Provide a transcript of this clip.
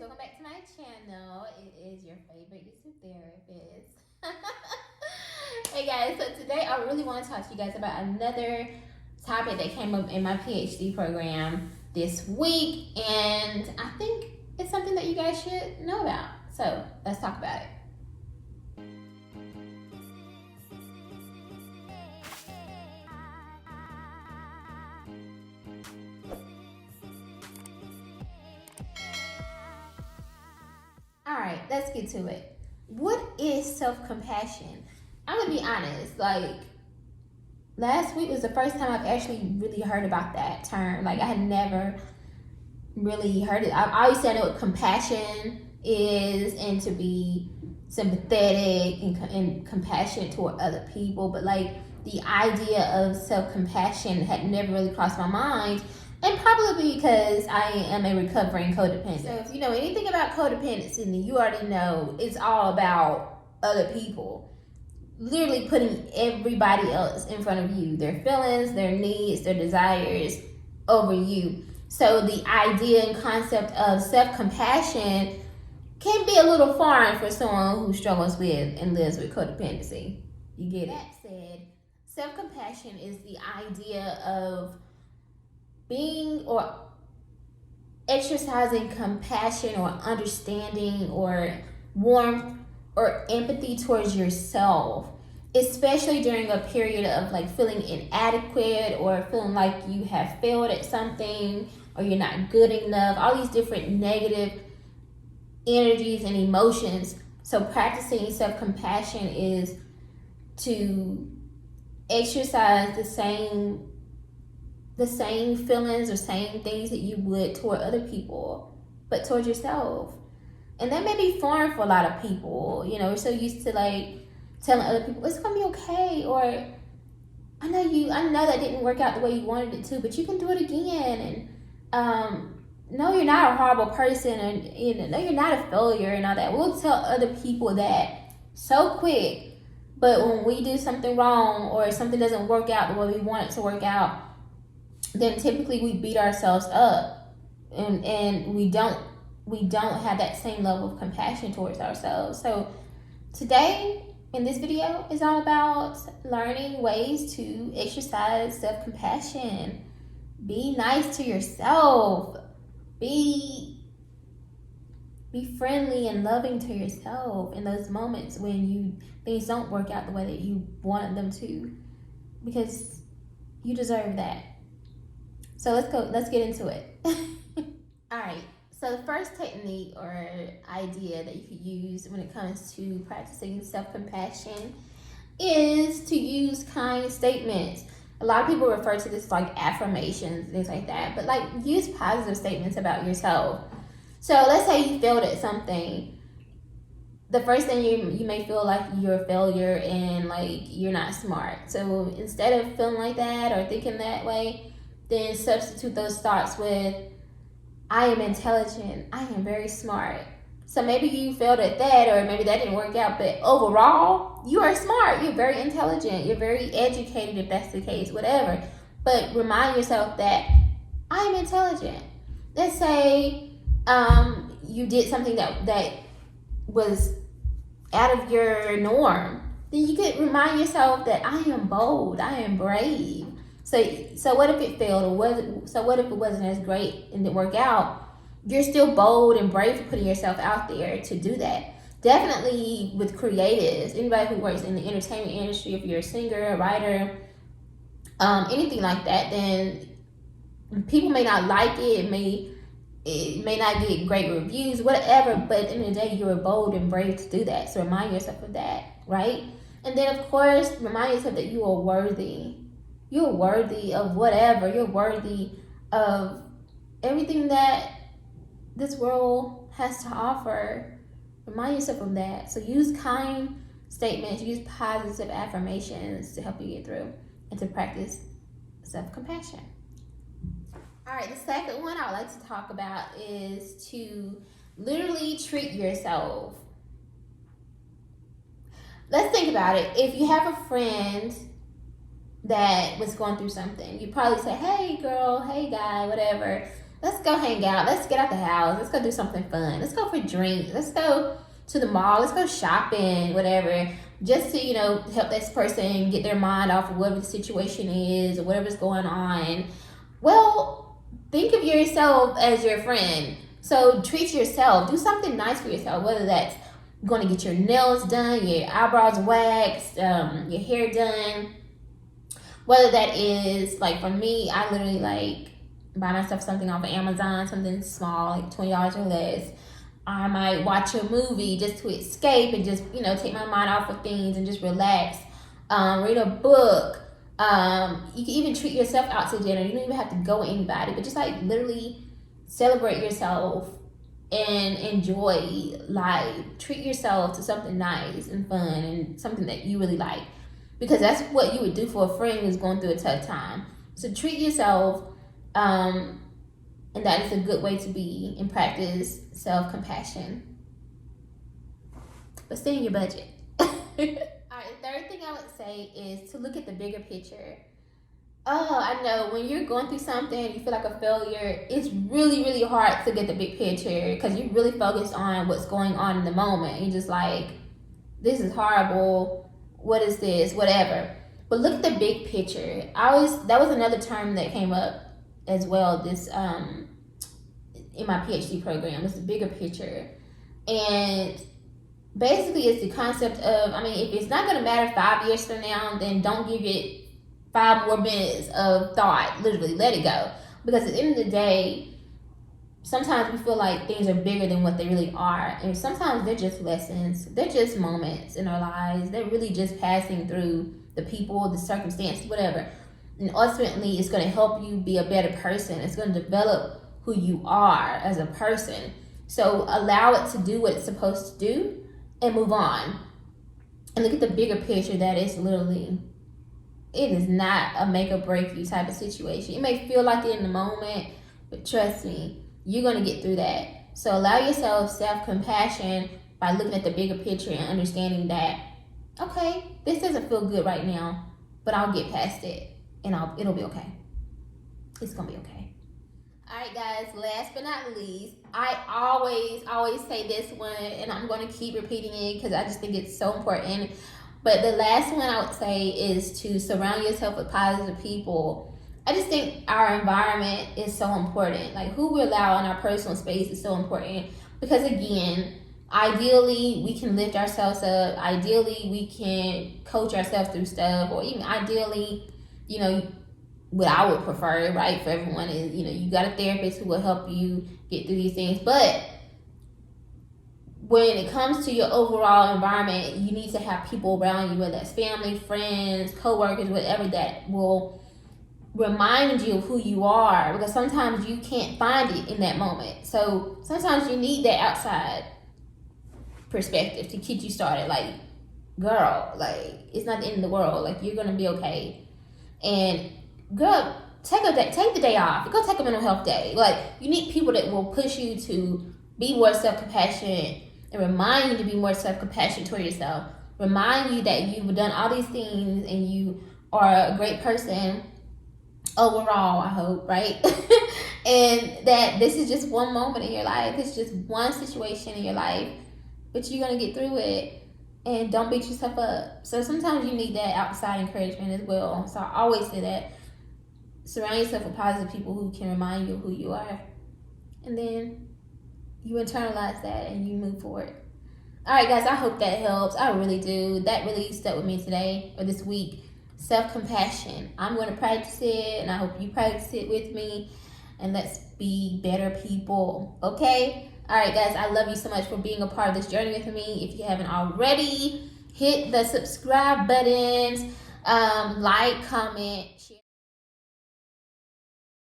welcome back to my channel. It is your favorite YouTube therapist. Hey guys, so today I really want to talk to you guys about another topic that came up in my PhD program this week, and I think it's something that you guys should know about. So let's talk about it. Alright, let's get to it. What is self-compassion? I'm gonna be honest, like last week was the first time I've actually really heard about that term. Like I had never really heard it. I obviously I know what compassion is and to be sympathetic and compassionate toward other people, but like the idea of self-compassion had never really crossed my mind. And probably because I am a recovering codependent. So if you know anything about codependency, then you already know it's all about other people. Literally putting everybody else in front of you, their feelings, their needs, their desires over you. So the idea and concept of self-compassion can be a little foreign for someone who struggles with and lives with codependency. You get it? That said, self-compassion is the idea of being or exercising compassion or understanding or warmth or empathy towards yourself, especially during a period of like feeling inadequate or feeling like you have failed at something or you're not good enough, all these different negative energies and emotions. So practicing self-compassion is to exercise the same feelings or same things that you would toward other people, but towards yourself. And that may be foreign for a lot of people. You know, we're so used to like telling other people it's gonna be okay, or I know that didn't work out the way you wanted it to, but you can do it again. And no, you're not a horrible person, and no, you're not a failure and all that. We'll tell other people that so quick, but when we do something wrong or something doesn't work out the way we want it to work out, then typically we beat ourselves up and we don't have that same level of compassion towards ourselves. So today in this video is all about learning ways to exercise self-compassion. Be nice to yourself. Be friendly and loving to yourself in those moments when things don't work out the way that you wanted them to, because you deserve that. So let's get into it. All right, so the first technique or idea that you could use when it comes to practicing self-compassion is to use kind statements. A lot of people refer to this like affirmations, things like that, but like use positive statements about yourself. So let's say you failed at something. The first thing you may feel like you're a failure and like you're not smart. So instead of feeling like that or thinking that way, then substitute those thoughts with, I am intelligent, I am very smart. So maybe you failed at that, or maybe that didn't work out, but overall, you are smart, you're very intelligent, you're very educated if that's the case, whatever. But remind yourself that I am intelligent. Let's say you did something that was out of your norm. Then you could remind yourself that I am bold, I am brave. So what if it failed, so what if it wasn't as great and didn't work out? You're still bold and brave for putting yourself out there to do that. Definitely with creatives, anybody who works in the entertainment industry, if you're a singer, a writer, anything like that, then people may not like it. It may not get great reviews, whatever, but at the end of the day, you were bold and brave to do that. So remind yourself of that, right? And then of course, remind yourself that you are worthy. You're worthy of whatever. You're worthy of everything that this world has to offer. Remind yourself of that. So use kind statements, use positive affirmations to help you get through and to practice self-compassion. All right, the second one I would like to talk about is to literally treat yourself. Let's think about it. If you have a friend that was going through something, you probably say, hey girl, hey guy, whatever, Let's go hang out. Let's get out the house. Let's go do something fun. Let's go for drinks. Let's go to the mall. Let's go shopping, whatever. Just to, help this person get their mind off of whatever the situation is or whatever's going on. Well, think of yourself as your friend. So treat yourself. Do something nice for yourself, whether that's going to get your nails done, your eyebrows waxed, your hair done. Whether that is, like for me, I literally buy myself something off of Amazon, something small, like $20 or less. I might watch a movie just to escape and just, take my mind off of things and just relax. Read a book. You can even treat yourself out to dinner. You don't even have to go with anybody, but just literally celebrate yourself and enjoy life. Treat yourself to something nice and fun and something that you really like, because that's what you would do for a friend who's going through a tough time. So treat yourself, and that is a good way to be and practice self-compassion. But stay in your budget. All right, the third thing I would say is to look at the bigger picture. Oh, I know when you're going through something, you feel like a failure, it's really, really hard to get the big picture because you're really focused on what's going on in the moment. You're just like, this is horrible. What is this? Whatever. But look at the big picture. That was another term that came up as well this in my PhD program. It's the bigger picture. And basically it's the concept of, if it's not going to matter 5 years from now, then don't give it 5 more minutes of thought. Literally, let it go. Because at the end of the day, sometimes we feel like things are bigger than what they really are. And sometimes they're just lessons. They're just moments in our lives. They're really just passing through the people, the circumstances, whatever. And ultimately, it's going to help you be a better person. It's going to develop who you are as a person. So allow it to do what it's supposed to do and move on. And look at the bigger picture that is literally, it is not a make or break you type of situation. It may feel like it in the moment, but trust me, you're going to get through that. So allow yourself self-compassion by looking at the bigger picture and understanding that, okay, this doesn't feel good right now, but I'll get past it and it'll be okay. It's going to be okay. All right, guys, last but not least, I always say this one, and I'm going to keep repeating it because I just think it's so important. But the last one I would say is to surround yourself with positive people. I just think our environment is so important. Like who we allow in our personal space is so important because, again, ideally we can lift ourselves up. Ideally we can coach ourselves through stuff, or even ideally, what I would prefer, right, for everyone is, you got a therapist who will help you get through these things. But when it comes to your overall environment, you need to have people around you, whether that's family, friends, coworkers, whatever, that will remind you of who you are, because sometimes you can't find it in that moment. So sometimes you need that outside perspective to keep you started. Like, girl, it's not the end of the world. You're gonna be okay. And girl, take the day off. Go take a mental health day. You need people that will push you to be more self-compassionate and remind you to be more self-compassionate toward yourself. Remind you that you've done all these things and you are a great person overall, I hope, right? And that this is just one moment in your life. It's just one situation in your life, but you're going to get through it. And don't beat yourself up. So sometimes you need that outside encouragement as well. So I always say that. Surround yourself with positive people who can remind you of who you are. And then you internalize that and you move forward. All right, guys, I hope that helps. I really do. That really stuck with me today or this week. Self-compassion. I'm going to practice it, and I hope you practice it with me. And let's be better people, okay? All right, guys, I love you so much for being a part of this journey with me. If you haven't already, hit the subscribe buttons, like, comment, share.